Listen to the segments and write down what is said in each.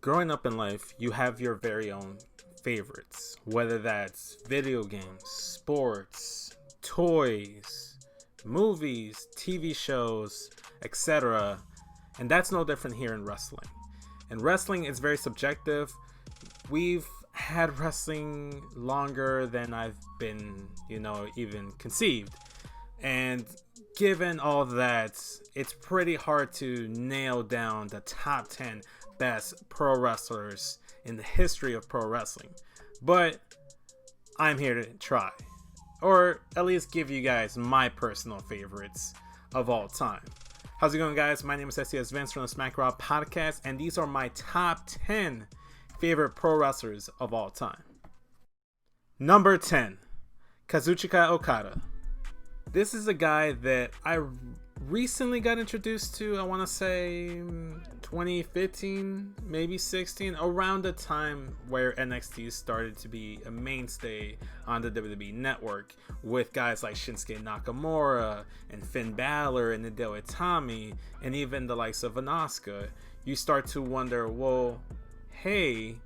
growing up in life, you have your very own favorites, whether that's video games, sports, toys, movies, TV shows, etc. And that's no different here in wrestling. And wrestling is very subjective. We've had wrestling longer than I've been, even conceived. And given all that, it's pretty hard to nail down the top 10 best pro wrestlers in the history of pro wrestling. But I'm here to try, or at least give you guys my personal favorites of all time. How's it going, guys? My name is SCS Vince from the Smack Raw podcast, and these are my top 10 favorite pro wrestlers of all time. Number 10, Kazuchika Okada. This is a guy that I recently got introduced to, I want to say 2015, maybe 16, around the time where NXT started to be a mainstay on the WWE network, with guys like Shinsuke Nakamura and Finn Balor and Hideo Itami and even the likes of Asuka. You start to wonder, well, hey,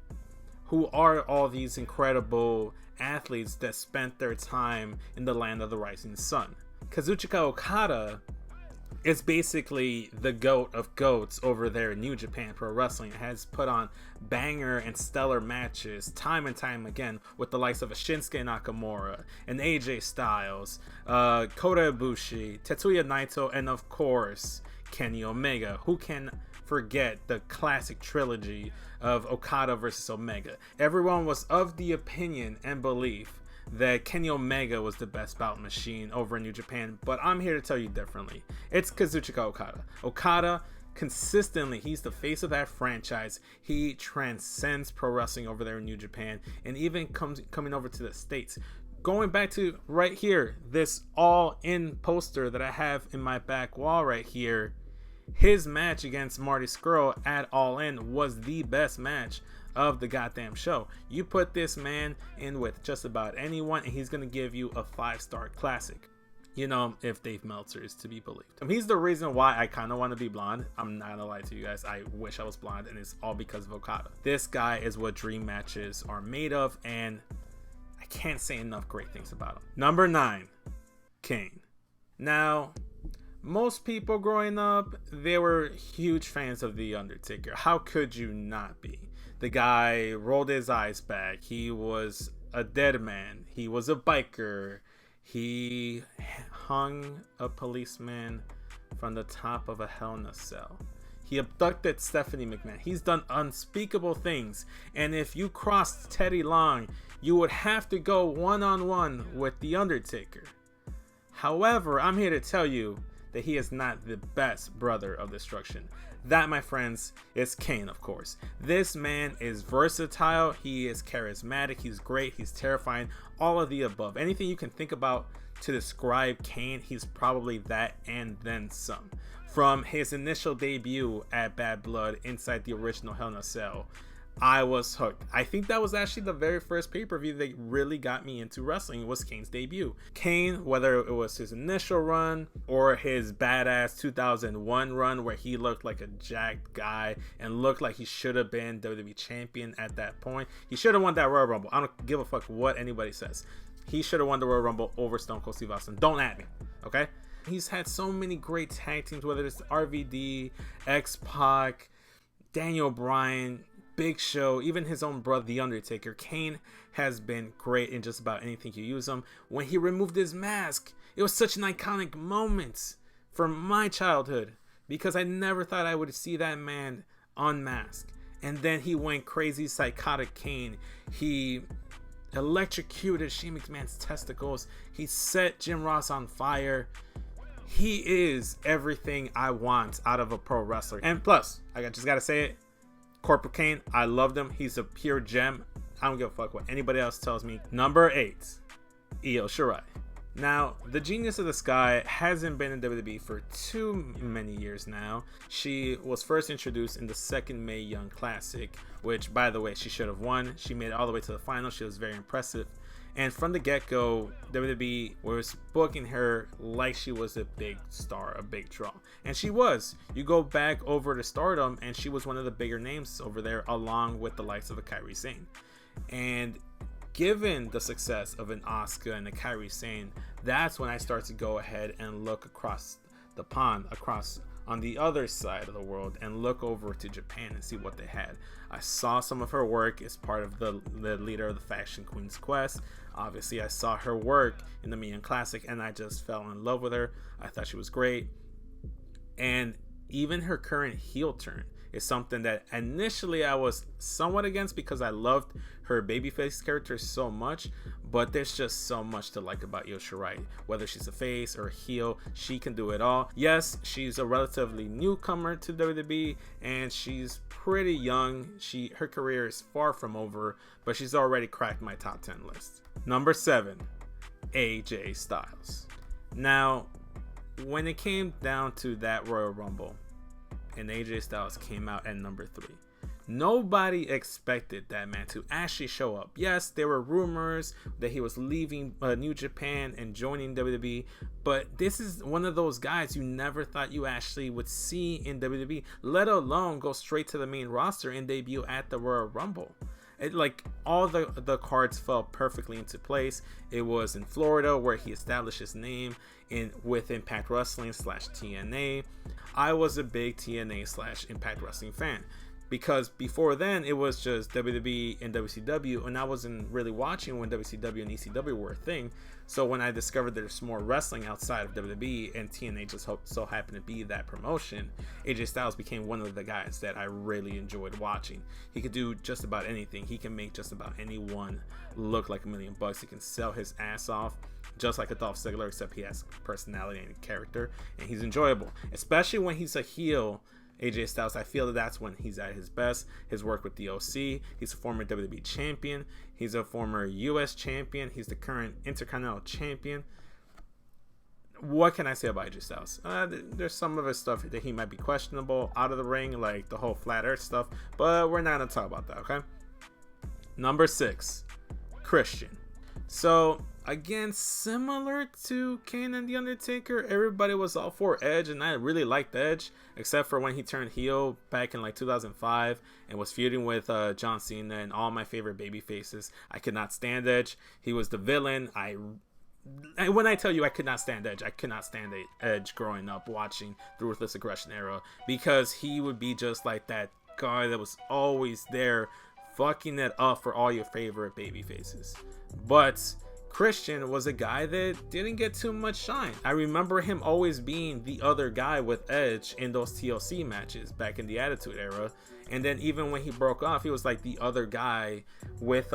who are all these incredible athletes that spent their time in the land of the rising sun? Kazuchika Okada is basically the GOAT of GOATs over there in New Japan Pro Wrestling. It has put on banger and stellar matches time and time again with the likes of a Shinsuke Nakamura, and AJ Styles, Kota Ibushi, Tetsuya Naito, and of course Kenny Omega. Who can forget the classic trilogy of Okada versus Omega? Everyone was of the opinion and belief that Kenny Omega was the best bout machine over in New Japan, but I'm here to tell you differently. It's Kazuchika Okada. Okada, consistently, he's the face of that franchise. He transcends pro wrestling over there in New Japan, and even coming over to the States. Going back to right here, this all-in poster that I have in my back wall right here, his match against Marty Scurll at All In was the best match of the goddamn show. You put this man in with just about anyone and he's gonna give you a 5-star classic, if Dave Meltzer is to be believed. He's the reason why I kind of want to be blonde. I'm not gonna lie to you guys, I wish I was blonde, and it's all because of Okada. This guy is what dream matches are made of, and I can't say enough great things about him. Number 9, Kane. Now, most people growing up, they were huge fans of The Undertaker. How could you not be? The guy rolled his eyes back. He was a dead man. He was a biker. He hung a policeman from the top of a Hell in a Cell. He abducted Stephanie McMahon. He's done unspeakable things. And if you crossed Teddy Long, you would have to go one-on-one with The Undertaker. However, I'm here to tell you that he is not the best brother of destruction. That, my friends, is Kane, of course. This man is versatile, he is charismatic, he's great, he's terrifying, all of the above. Anything you can think about to describe Kane, he's probably that and then some. From his initial debut at Bad Blood inside the original Hell in a Cell, I was hooked. I think that was actually the very first pay-per-view that really got me into wrestling, was Kane's debut. Kane, whether it was his initial run or his badass 2001 run where he looked like a jacked guy and looked like he should have been WWE champion at that point. He should have won that Royal Rumble. I don't give a fuck what anybody says. He should have won the Royal Rumble over Stone Cold Steve Austin. Don't at me, okay? He's had so many great tag teams, whether it's RVD, X-Pac, Daniel Bryan, Big Show, even his own brother, The Undertaker. Kane has been great in just about anything you use him. When he removed his mask, it was such an iconic moment from my childhood, because I never thought I would see that man unmasked. And then he went crazy, psychotic Kane. He electrocuted Shane McMahon's testicles. He set Jim Ross on fire. He is everything I want out of a pro wrestler. And plus, I just gotta say it, Corporate Kane, I loved him. He's a pure gem. I don't give a fuck what anybody else tells me. Number 8, Io Shirai. Now, the genius of this guy hasn't been in WWE for too many years now. She was first introduced in the second Mae Young Classic, which, by the way, she should have won. She made it all the way to the final. She was very impressive. And from the get-go, WWE was booking her like she was a big star, a big draw. And she was. You go back over to Stardom, and she was one of the bigger names over there, along with the likes of a Kairi Sane. And given the success of an Asuka and a Kairi Sane, that's when I start to go ahead and look across the pond, across on the other side of the world, and look over to Japan and see what they had. I saw some of her work as part of the leader of the Faction Queen's Quest. Obviously, I saw her work in the Mian Classic, and I just fell in love with her. I thought she was great. And even her current heel turn is something that initially I was somewhat against, because I loved her babyface character so much, but there's just so much to like about Io Shirai. Whether she's a face or a heel, she can do it all. Yes, she's a relatively newcomer to WWE, and she's pretty young. Her career is far from over, but she's already cracked my top 10 list. Number 7, AJ Styles. Now, when it came down to that Royal Rumble, and AJ Styles came out at number 3, nobody expected that man to actually show up. Yes, there were rumors that he was leaving New Japan and joining WWE, but this is one of those guys you never thought you actually would see in WWE, let alone go straight to the main roster and debut at the Royal Rumble. All the cards fell perfectly into place. It was in Florida where he established his name with Impact Wrestling / TNA. I was a big TNA / Impact Wrestling fan, because before then it was just WWE and WCW, and I wasn't really watching when WCW and ECW were a thing. So when I discovered there's more wrestling outside of WWE, and TNA just so happened to be that promotion, AJ Styles became one of the guys that I really enjoyed watching. He could do just about anything. He can make just about anyone look like $1,000,000. He can sell his ass off just like a Dolph Ziggler, except he has personality and character, and he's enjoyable, especially when he's a heel. AJ Styles, I feel that's when he's at his best. His work with the OC, he's a former WWE champion, he's a former US champion, he's the current Intercontinental champion. What can I say about AJ Styles? There's some of his stuff that he might be questionable out of the ring, like the whole flat earth stuff, but we're not going to talk about that, okay? Number 6, Christian. So, again, similar to Kane and The Undertaker, everybody was all for Edge, and I really liked Edge, except for when he turned heel back in 2005 and was feuding with John Cena and all my favorite baby faces. I could not stand Edge. He was the villain. When I tell you I could not stand Edge, I could not stand Edge growing up watching the Ruthless Aggression era, because he would be just like that guy that was always there fucking it up for all your favorite baby faces. But Christian was a guy that didn't get too much shine. I remember him always being the other guy with Edge in those TLC matches back in the Attitude Era, and then even when he broke off, he was like the other guy with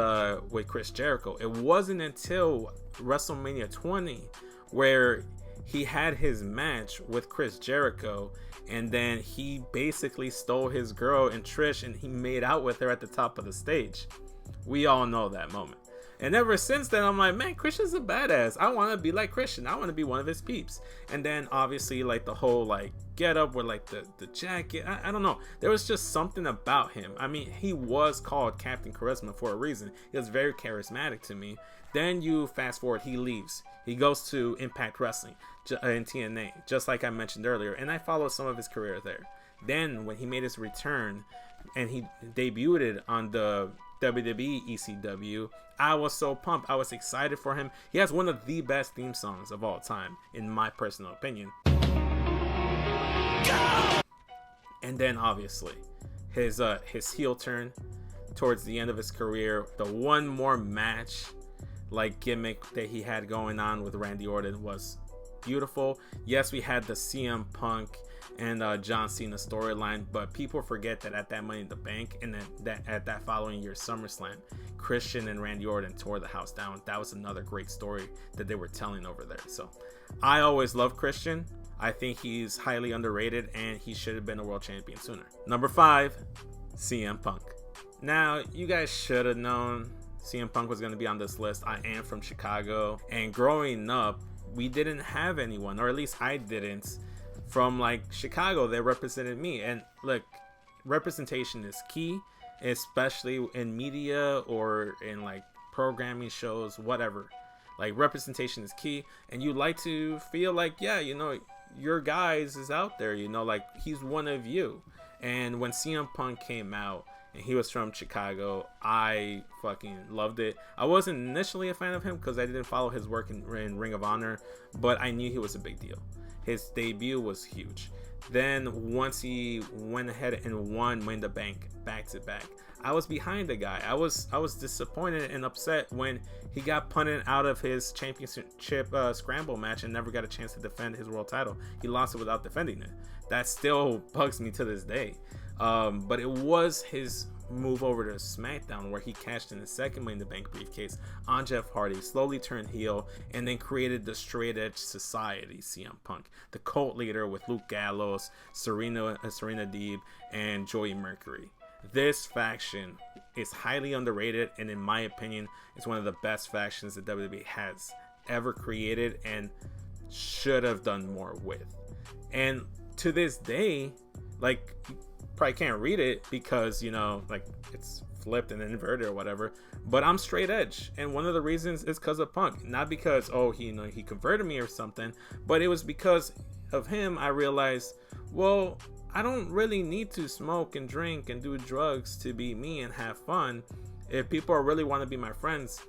Chris Jericho. It wasn't until WrestleMania 20 where he had his match with Chris Jericho, and then he basically stole his girl and Trish, and he made out with her at the top of the stage. We all know that moment. And ever since then, I'm like, man, Christian's a badass. I want to be like Christian. I want to be one of his peeps. And then obviously the whole get up with the jacket. I don't know. There was just something about him. I mean, he was called Captain Charisma for a reason. He was very charismatic to me. Then you fast forward, he leaves. He goes to Impact Wrestling in TNA, just like I mentioned earlier. And I followed some of his career there. Then when he made his return and he debuted on the WWE ECW, I was so pumped. I was excited for him. He has one of the best theme songs of all time, in my personal opinion. And then obviously his heel turn towards the end of his career, the one more match gimmick that he had going on with Randy Orton was beautiful. Yes, we had the CM Punk and John Cena storyline, but people forget that at that Money in the Bank and then at that following year SummerSlam, Christian and Randy Orton tore the house down. That was another great story that they were telling over there. So I always loved Christian. I think he's highly underrated, and he should have been a world champion sooner. Number 5, CM Punk. Now, you guys should have known CM Punk was going to be on this list. I am from Chicago, and growing up, we didn't have anyone, or at least I didn't, from Chicago that represented me. And look, representation is key, especially in media or in programming shows, whatever. Like, representation is key, and you like to feel like, yeah, you know, your guys is out there, you know, like he's one of you. And when CM Punk came out and he was from Chicago, I fucking loved it. I wasn't initially a fan of him because I didn't follow his work in Ring of Honor, but I knew he was a big deal. His debut was huge. Then once he went ahead and won Money in the Bank back to back, I was behind the guy. I was disappointed and upset when he got punted out of his championship scramble match and never got a chance to defend his world title. He lost it without defending it. That still bugs me to this day. But it was his move over to SmackDown where he cashed in his second Money in the Bank briefcase on Jeff Hardy, slowly turned heel, and then created the Straight Edge Society, CM Punk, the cult leader with Luke Gallows, Serena Deeb, and Joey Mercury. This faction is highly underrated, and in my opinion, it's one of the best factions that WWE has ever created and should have done more with. And to this day, like, you probably can't read it because, you know, like, it's flipped and inverted or whatever, but I'm straight edge, and one of the reasons is because of Punk. Not because, oh, he converted me or something, but it was because of him. I realized, well, I don't really need to smoke and drink and do drugs to be me and have fun. If people really want to be my friends,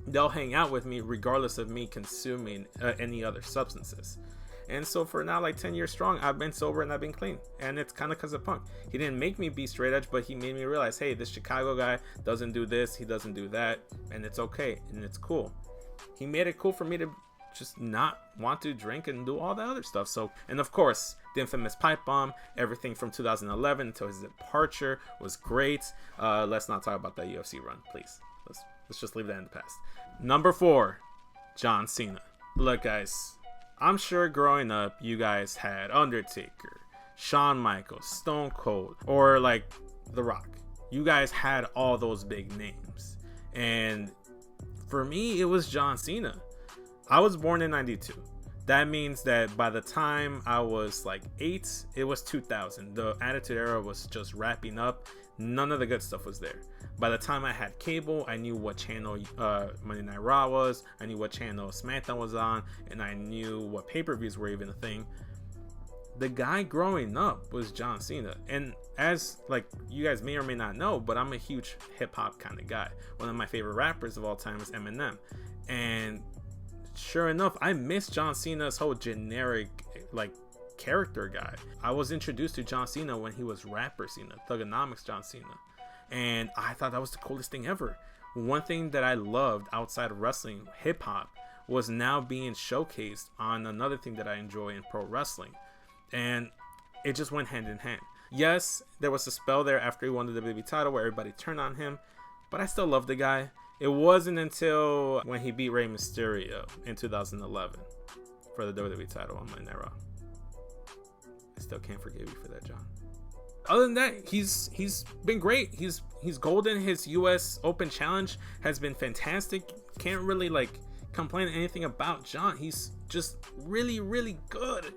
they'll hang out with me regardless of me consuming any other substances. And so for now, like 10 years strong, I've been sober and I've been clean. And it's kind of because of Punk. He didn't make me be straight edge, but he made me realize, hey, this Chicago guy doesn't do this, he doesn't do that, and it's okay, and it's cool. He made it cool for me to just not want to drink and do all the other stuff. So, and of course, the infamous pipe bomb, everything from 2011 until his departure was great. Let's not talk about that UFC run, please. Let's just leave that in the past. Number 4, John Cena. Look, guys, I'm sure growing up, you guys had Undertaker, Shawn Michaels, Stone Cold, or like The Rock. You guys had all those big names. And for me, it was John Cena. I was born in 92. That means that by the time I was like 8, it was 2000. The Attitude Era was just wrapping up. None of the good stuff was there. By the time I had cable, I knew what channel Monday Night Raw was. I knew what channel SmackDown was on. And I knew what pay-per-views were even a thing. The guy growing up was John Cena. And as like you guys may or may not know, but I'm a huge hip-hop kind of guy. One of my favorite rappers of all time is Eminem. And sure enough, I miss John Cena's whole generic like character guy. I was introduced to John Cena when he was rapper Cena, Thugonomics John Cena, and I thought that was the coolest thing ever. One thing that I loved outside of wrestling, hip hop, was now being showcased on another thing that I enjoy in pro wrestling, and it just went hand in hand. Yes, there was a spell there after he won the WWE title where everybody turned on him, but I still love the guy. It wasn't until when he beat Rey Mysterio in 2011 for the WWE title on Monday Night Raw. I still can't forgive you for that, John. Other than that, he's been great. He's golden. His US Open Challenge has been fantastic. Can't really like complain anything about John. He's just really, really good.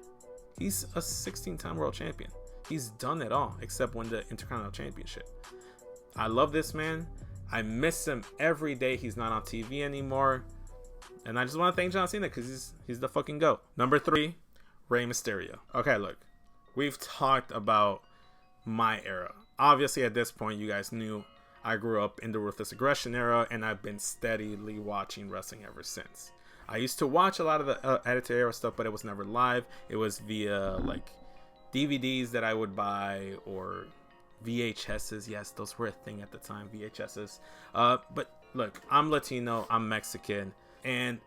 He's a 16-time world champion. He's done it all except win the Intercontinental Championship. I love this man. I miss him every day he's not on TV anymore. And I just want to thank John Cena because he's the fucking GOAT. Number 3, Rey Mysterio. Okay, look. We've talked about my era. Obviously, at this point, you guys knew I grew up in the Ruthless Aggression era, and I've been steadily watching wrestling ever since. I used to watch a lot of the Attitude Era stuff, but it was never live. It was via, like, DVDs that I would buy or VHSs. Yes, those were a thing at the time, VHSs. But look, I'm Latino, I'm Mexican, and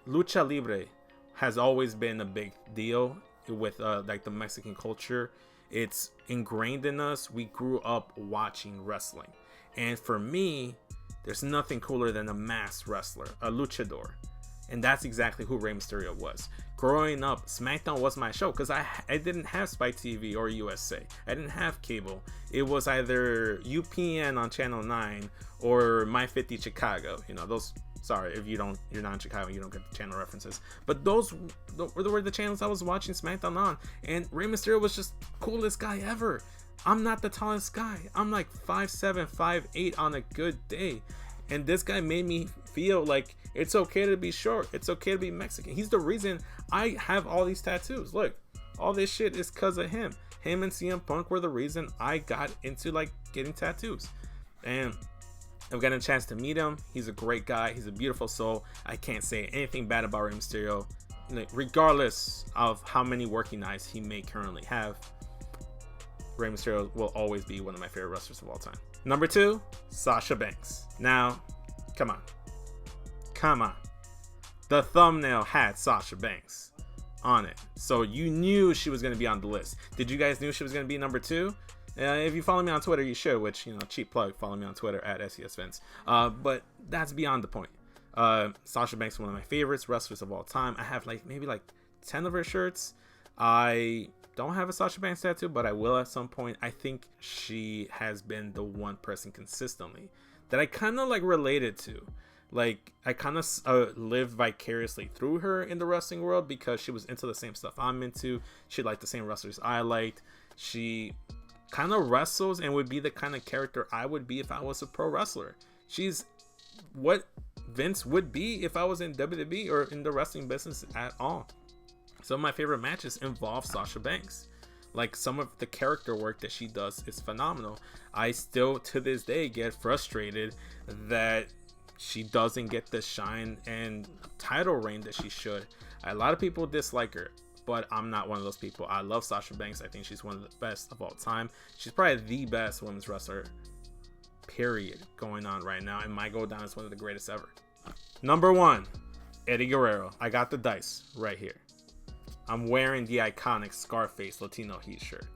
lucha libre has always been a big deal with like the Mexican culture. It's ingrained in us. We grew up watching wrestling, and for me, there's nothing cooler than a masked wrestler, a luchador. And that's exactly who Rey Mysterio was. Growing up, SmackDown was my show because I didn't have Spike TV or USA. I didn't have cable. It was either UPN on Channel 9 or My 50 Chicago. You know, those, sorry, if you're not in Chicago, you don't get the channel references. But those were the channels I was watching SmackDown on. And Rey Mysterio was just coolest guy ever. I'm not the tallest guy. I'm like 5'7", 5'8" on a good day. And this guy made me feel like it's okay to be short. It's okay to be Mexican. He's the reason I have all these tattoos. Look, all this shit is because of him. Him and CM Punk were the reason I got into like getting tattoos. And I've gotten a chance to meet him. He's a great guy. He's a beautiful soul. I can't say anything bad about Rey Mysterio, regardless of how many working eyes he may currently have. Rey Mysterio will always be one of my favorite wrestlers of all time. Number 2, Sasha Banks. Now, come on. The thumbnail had Sasha Banks on it, so you knew she was going to be on the list. Did you guys knew she was going to be number 2? If you follow me on Twitter, you should, which, cheap plug, follow me on Twitter at SESVince. But that's beyond the point. Sasha Banks is one of my favorites wrestlers of all time. I have maybe 10 of her shirts. I don't have a Sasha Banks tattoo, but I will at some point. I think she has been the one person consistently that I kind of related to. I kind of lived vicariously through her in the wrestling world because she was into the same stuff I'm into. She liked the same wrestlers I liked. She kind of wrestles and would be the kind of character I would be if I was a pro wrestler. She's what Vince would be if I was in WWE or in the wrestling business at all. Some of my favorite matches involve Sasha Banks. Some of the character work that she does is phenomenal. I still to this day get frustrated that she doesn't get the shine and title reign that she should. A lot of people dislike her, but I'm not one of those people. I love Sasha Banks. I think she's one of the best of all time. She's probably the best women's wrestler, period, going on right now, and might go down as one of the greatest ever. Number 1, Eddie Guerrero. I got the dice right here. I'm wearing the iconic Scarface Latino Heat shirt.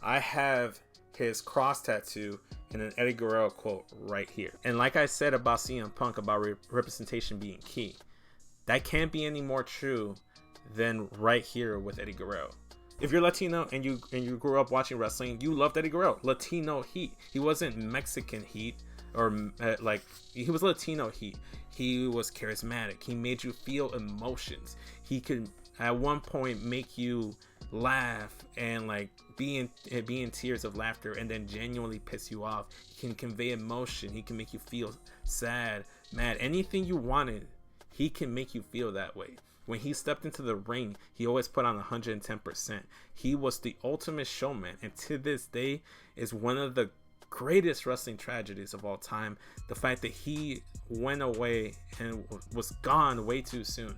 I have his cross tattoo and an Eddie Guerrero quote right here. And like I said about CM Punk, about representation being key, that can't be any more true than right here with Eddie Guerrero. If you're Latino and you grew up watching wrestling, you loved Eddie Guerrero. Latino Heat. He wasn't Mexican Heat or he was Latino Heat. He was charismatic. He made you feel emotions. He could at one point make you laugh and be in tears of laughter, and then genuinely piss you off. He can convey emotion. He can make you feel sad, mad, anything you wanted. He can make you feel that way. When he stepped into the ring, he always put on 110%. He was the ultimate showman, and to this day is one of the greatest wrestling tragedies of all time. The fact that he went away and was gone way too soon.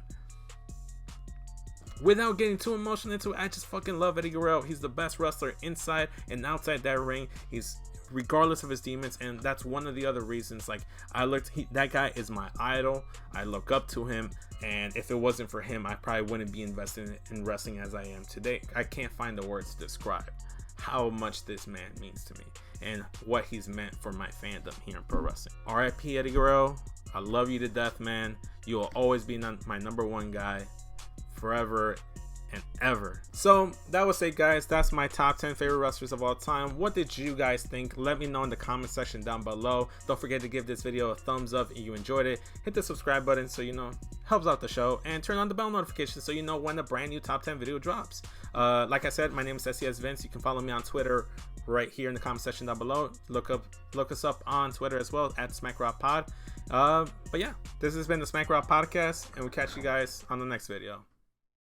Without getting too emotional into it, I just fucking love Eddie Guerrero. He's the best wrestler inside and outside that ring. He's regardless of his demons, and that's one of the other reasons that guy is my idol. I look up to him, and if it wasn't for him, I probably wouldn't be invested in wrestling as I am today. I can't find the words to describe how much this man means to me and what he's meant for my fandom here in pro wrestling. RIP Eddie Guerrero. I love you to death, man. You will always be my number 1 guy forever and ever. So that was it, guys. That's my top 10 favorite wrestlers of all time. What did you guys think? Let me know in the comment section down below. Don't forget to give this video a thumbs up if you enjoyed it. Hit the subscribe button so helps out the show, and turn on the bell notification so you know when a brand new top 10 video drops. Like I said, my name is SESVince. You can follow me on Twitter right here in the comment section down below. Look us up on Twitter as well at SmackRockPod. But yeah, this has been the SmackRock Podcast, and we'll catch you guys on the next video.